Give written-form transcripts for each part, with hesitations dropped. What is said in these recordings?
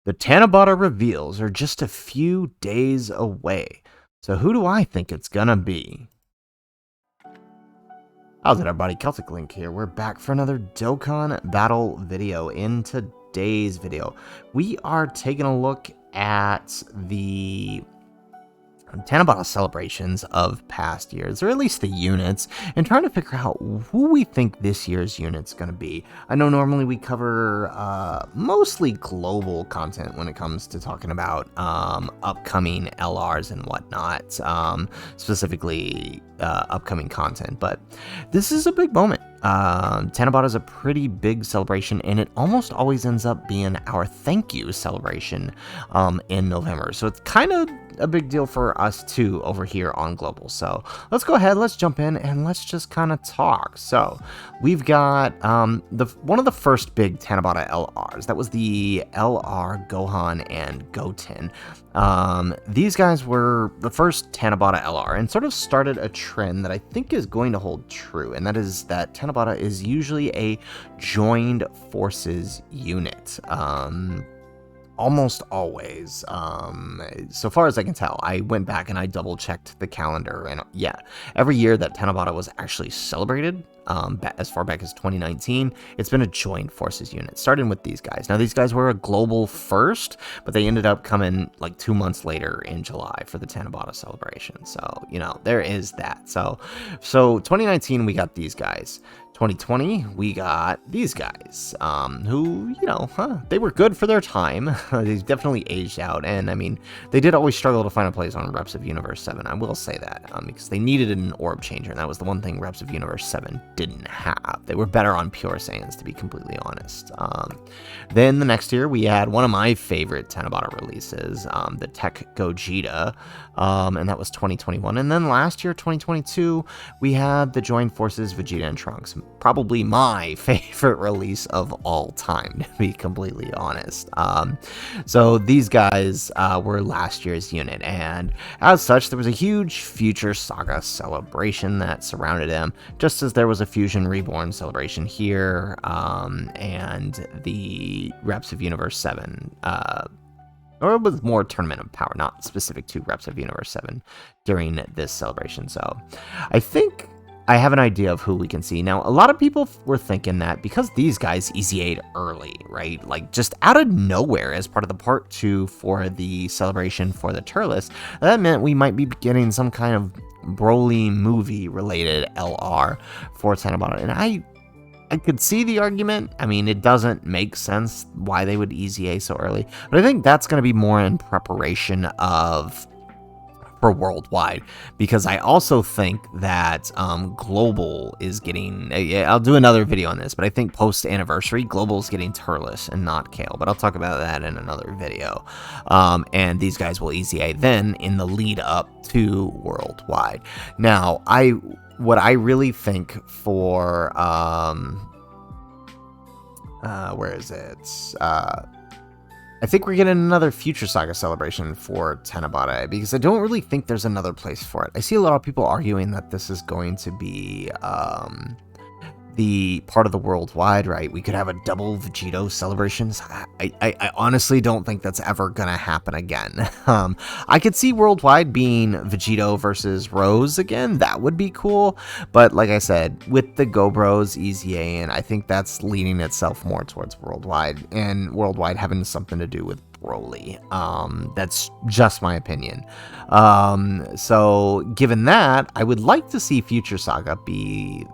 The Tanabata reveals are just a few days away. So who do I think it's gonna be? How's it, everybody? Celtic Link here. We're back for another Dokkan battle video. In today's video, we are taking a look at the Tanabata celebrations of past years, or at least the units, and trying to figure out who we think this year's unit's going to be. I know normally we cover mostly global content when it comes to talking about upcoming LRs and whatnot, specifically upcoming content, but this is a big moment. Tanabata is a pretty big celebration, and it almost always ends up being our thank you celebration in November. So it's kind of a big deal for us too over here on Global. So let's go ahead, let's jump in, and let's just kind of talk. So we've got one of the first big Tanabata LRs. That was the LR Gohan and Goten. These guys were the first Tanabata LR and sort of started a trend that I think is going to hold true, and that is that Tanabata is usually a joined forces unit. Almost always, so far as I can tell. I went back and I double checked the calendar, and yeah, every year that Tanabata was actually celebrated, as far back as 2019, it's been a joined forces unit, starting with these guys. Now, these guys were a global first, but they ended up coming like 2 months later in July for the Tanabata celebration. So, you know, there is that. So 2019, we got these guys. 2020, we got these guys, who, you know, they were good for their time. They've definitely aged out, and I mean, they did always struggle to find a place on Reps of Universe 7, I will say that, because they needed an orb changer, and that was the one thing Reps of Universe 7 didn't have. They were better on Pure Saiyans, to be completely honest. Then the next year, we had one of my favorite Tanabata releases, the Tech Gogeta, and that was 2021, and then last year, 2022, we had the Joined Forces Vegeta and Trunks. Probably my favorite release of all time, to be completely honest. So these guys were last year's unit, and as such, there was a huge Future Saga celebration that surrounded them, just as there was a Fusion Reborn celebration here, and the Reps of Universe 7, or with more Tournament of Power, not specific to Reps of Universe 7 during this celebration. So I think I have an idea of who we can see. Now, a lot of people were thinking that because these guys EZA'd early, right? Like, just out of nowhere as part of the part 2 for the celebration for the Turles, that meant we might be getting some kind of Broly movie-related LR for Tanabata. And I could see the argument. I mean, it doesn't make sense why they would EZA so early, but I think that's going to be more in preparation for worldwide, because I also think that Global is getting, I'll do another video on this, but I think post-anniversary, Global is getting Turles and not Kale, but I'll talk about that in another video. And these guys will EZA then in the lead up to worldwide. Now, what I really think for, where is it? I think we're getting another Future Saga celebration for Tanabata, because I don't really think there's another place for it. I see a lot of people arguing that this is going to be the part of the worldwide, right? We could have a double Vegito celebrations. I honestly don't think that's ever gonna happen again. I could see worldwide being Vegito versus Rose again. That would be cool. But like I said, with the Go Bros EZA, and I think that's leaning itself more towards worldwide, and worldwide having something to do with Broly. That's just my opinion. So given that, I would like to see Future Saga be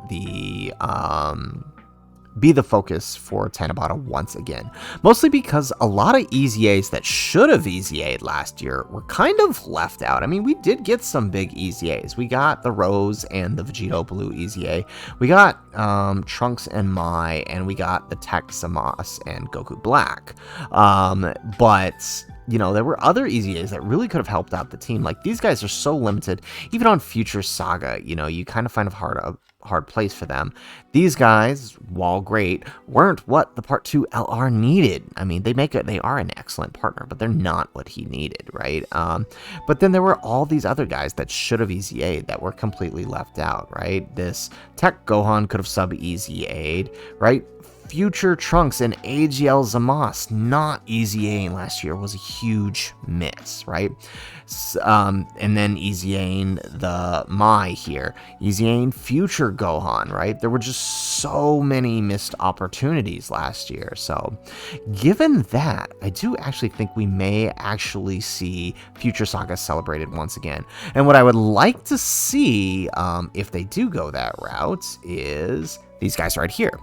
the focus for Tanabata once again. Mostly because a lot of EZAs that should have EZA'd last year were kind of left out. I mean, we did get some big EZAs. We got the Rose and the Vegito Blue EZA. We got Trunks and Mai, and we got the Tech Samas and Goku Black. But you know, there were other EZAs that really could have helped out the team. Like, these guys are so limited. Even on Future Saga, you know, you kind of find a hard place for them. These guys, while great, weren't what the Part 2 LR needed. I mean, they are an excellent partner, but they're not what he needed, right? But then there were all these other guys that should have EZA'd that were completely left out, right? This Tech Gohan could have sub-EZA'd, right? Future Trunks and AGL Zamos not EZAing last year was a huge miss, right? And then EZAing the Mai here, EZAing Future Gohan, right? There were just so many missed opportunities last year. So given that, I do actually think we may actually see Future Saga celebrated once again. And what I would like to see, if they do go that route, is these guys right here.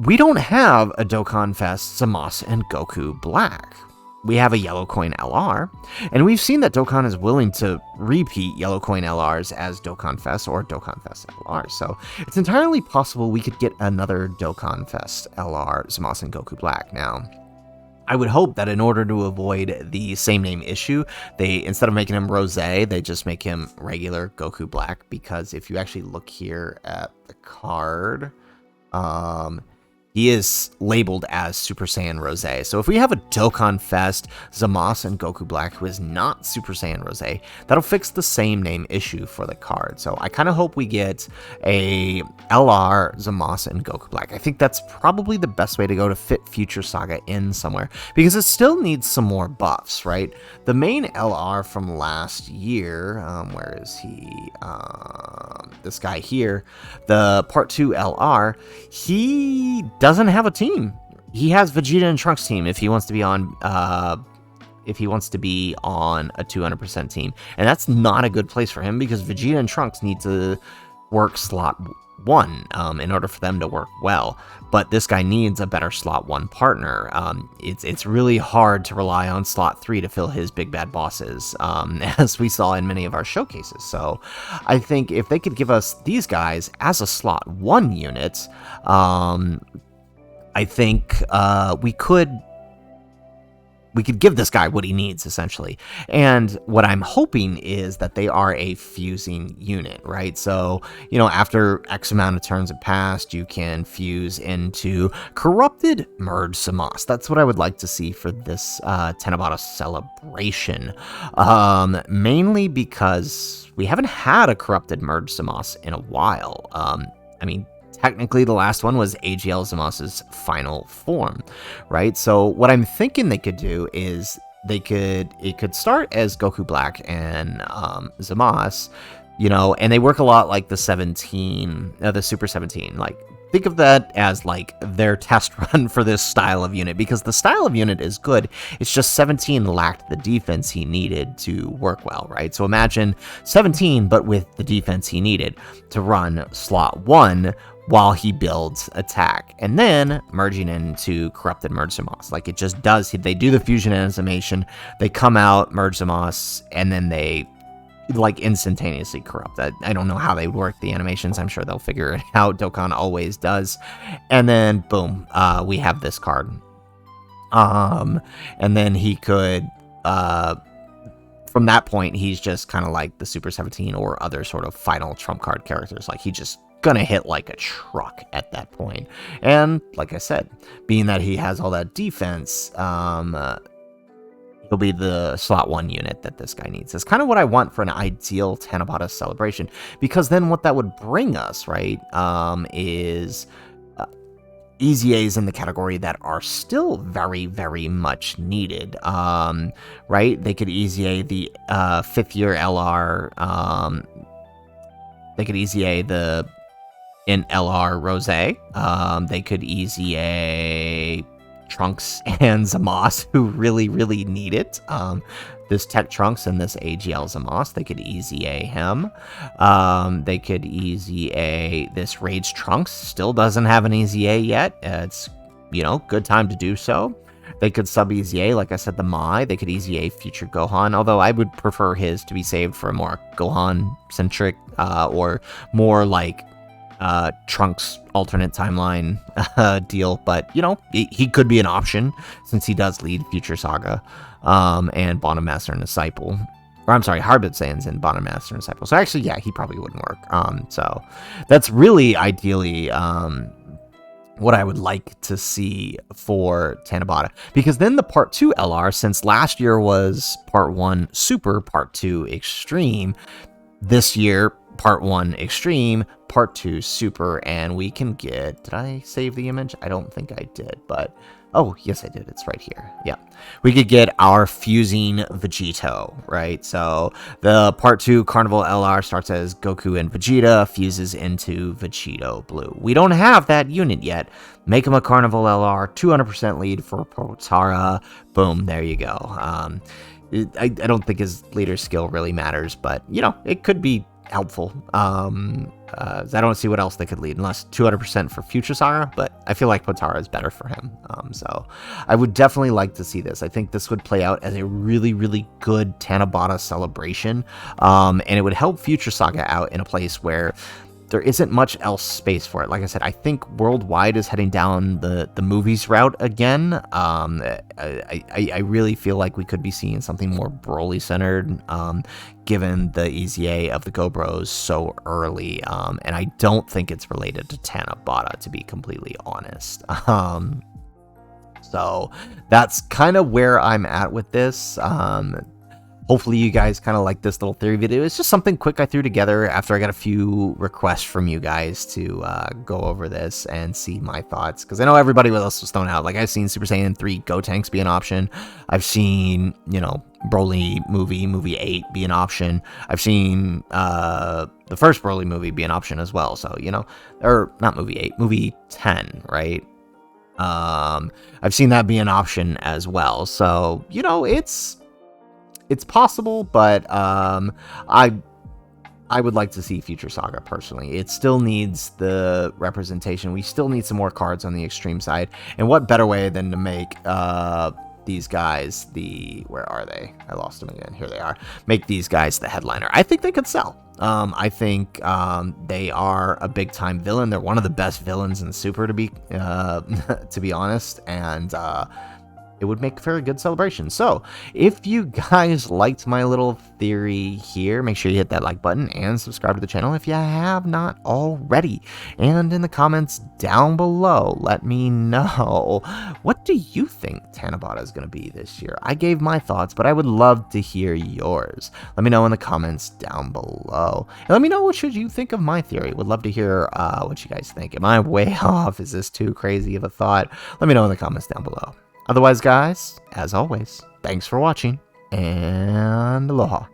We don't have a Dokkan Fest Zamos and Goku Black. We have a Yellow Coin LR, and we've seen that Dokkan is willing to repeat Yellow Coin LRs as Dokkan Fest or Dokkan Fest LR, so it's entirely possible we could get another Dokkan Fest LR Zamos and Goku Black. Now, I would hope that in order to avoid the same name issue, they, instead of making him Rose, they just make him regular Goku Black, because if you actually look here at the card, he is labeled as Super Saiyan Rose. So if we have a Dokkan Fest Zamos and Goku Black who is not Super Saiyan Rose, that'll fix the same name issue for the card. So I kind of hope we get a LR Zamos and Goku Black. I think that's probably the best way to go to fit Future Saga in somewhere, because it still needs some more buffs, right? The main LR from last year, where is he? This guy here, the Part 2 LR, he doesn't have a team. He has Vegeta and Trunks team if he wants to be on a 200% team, and that's not a good place for him, because Vegeta and Trunks need to work slot 1 in order for them to work well. But this guy needs a better slot 1 partner. It's really hard to rely on slot 3 to fill his big bad bosses, as we saw in many of our showcases. So I think if they could give us these guys as a slot 1 unit, I think we could give this guy what he needs, essentially. And what I'm hoping is that they are a fusing unit, right? So, you know, after X amount of turns have passed, you can fuse into Corrupted Merge Zamos. That's what I would like to see for this Tanabata Celebration. Mainly because we haven't had a Corrupted Merge Zamos in a while. I mean, technically, the last one was AGL Zamos's final form, right? So what I'm thinking they could do is it could start as Goku Black and Zamos, you know, and they work a lot like the Super 17. Like, think of that as like their test run for this style of unit, because the style of unit is good. It's just 17 lacked the defense he needed to work well, right? So imagine 17, but with the defense he needed to run slot 1 while he builds attack, and then merging into Corrupted Merge Zamos. Like, it just does. They do the fusion animation, they come out, Merge Zamos, and then they like instantaneously corrupt. I don't know how they work the animations. I'm sure they'll figure it out. Dokkan always does. And then boom, we have this card. And then he could, from that point, he's just kind of like the Super 17 or other sort of final trump card characters. Like, he just gonna hit like a truck at that point. And like I said, being that he has all that defense, he'll be the slot 1 unit that this guy needs. That's kind of what I want for an ideal Tanabata Celebration, because then what that would bring us, right, is EZAs in the category that are still very, very much needed, right? They could EZA the 5th year LR, they could EZA in LR Rose, they could EZA Trunks and Zamos, who really, really need it. This Tech Trunks and this AGL Zamos, they could EZA him. They could EZA this Rage Trunks, still doesn't have an EZA yet. It's, you know, good time to do so. They could sub EZA, like I said, the Mai. They could EZA Future Gohan, although I would prefer his to be saved for a more Gohan-centric, or more like Trunks alternate timeline deal. But, you know, he could be an option, since he does lead Future Saga, and Bottom Master and Disciple. Or I'm sorry, Harbit Saiyans and Bottom Master and Disciple. So actually, yeah, he probably wouldn't work. So that's really ideally what I would like to see for Tanabata, because then the Part 2 LR, since last year was Part 1 Super, Part 2 Extreme, this year part 1 Extreme, part 2 Super, and we can get... Did I save the image? I don't think I did, but... Oh, yes, I did. It's right here. Yeah. We could get our fusing Vegito, right? So the part 2 Carnival LR starts as Goku and Vegeta, fuses into Vegito Blue. We don't have that unit yet. Make him a Carnival LR, 200% lead for Potara. Boom, there you go. I don't think his leader skill really matters, but, you know, it could be helpful. I don't see what else they could lead, unless 200% for Future Saga, but I feel like Potara is better for him. So I would definitely like to see this. I think this would play out as a really, really good Tanabata celebration, and it would help Future Saga out in a place where there isn't much else space for it. Like I said, I think Worldwide is heading down the movies route again. I really feel like we could be seeing something more Broly centered, given the EZA of the Go Bros so early. And I don't think it's related to Tanabata, to be completely honest. So that's kind of where I'm at with this. Hopefully you guys kind of like this little theory video. It's just something quick I threw together after I got a few requests from you guys to go over this and see my thoughts. Because I know everybody else was thrown out. Like, I've seen Super Saiyan 3 Gotenks be an option. I've seen, you know, Broly movie 8 be an option. I've seen the first Broly movie be an option as well. So, you know, or not movie 8, movie 10, right? I've seen that be an option as well. So, you know, it's possible, but I would like to see Future Saga personally. It still needs the representation. We still need some more cards on the Extreme side. And what better way than to make these guys where are they? I lost them again. Here they are. Make these guys the headliner. I think they could sell. I think they are a big time villain. They're one of the best villains in Super, to be honest, and it would make for a good celebration. So if you guys liked my little theory here, make sure you hit that like button and subscribe to the channel if you have not already. And in the comments down below, let me know, what do you think Tanabata is going to be this year? I gave my thoughts, but I would love to hear yours. Let me know in the comments down below. And let me know what should you think of my theory. Would love to hear what you guys think. Am I way off? Is this too crazy of a thought? Let me know in the comments down below. Otherwise, guys, as always, thanks for watching, and aloha.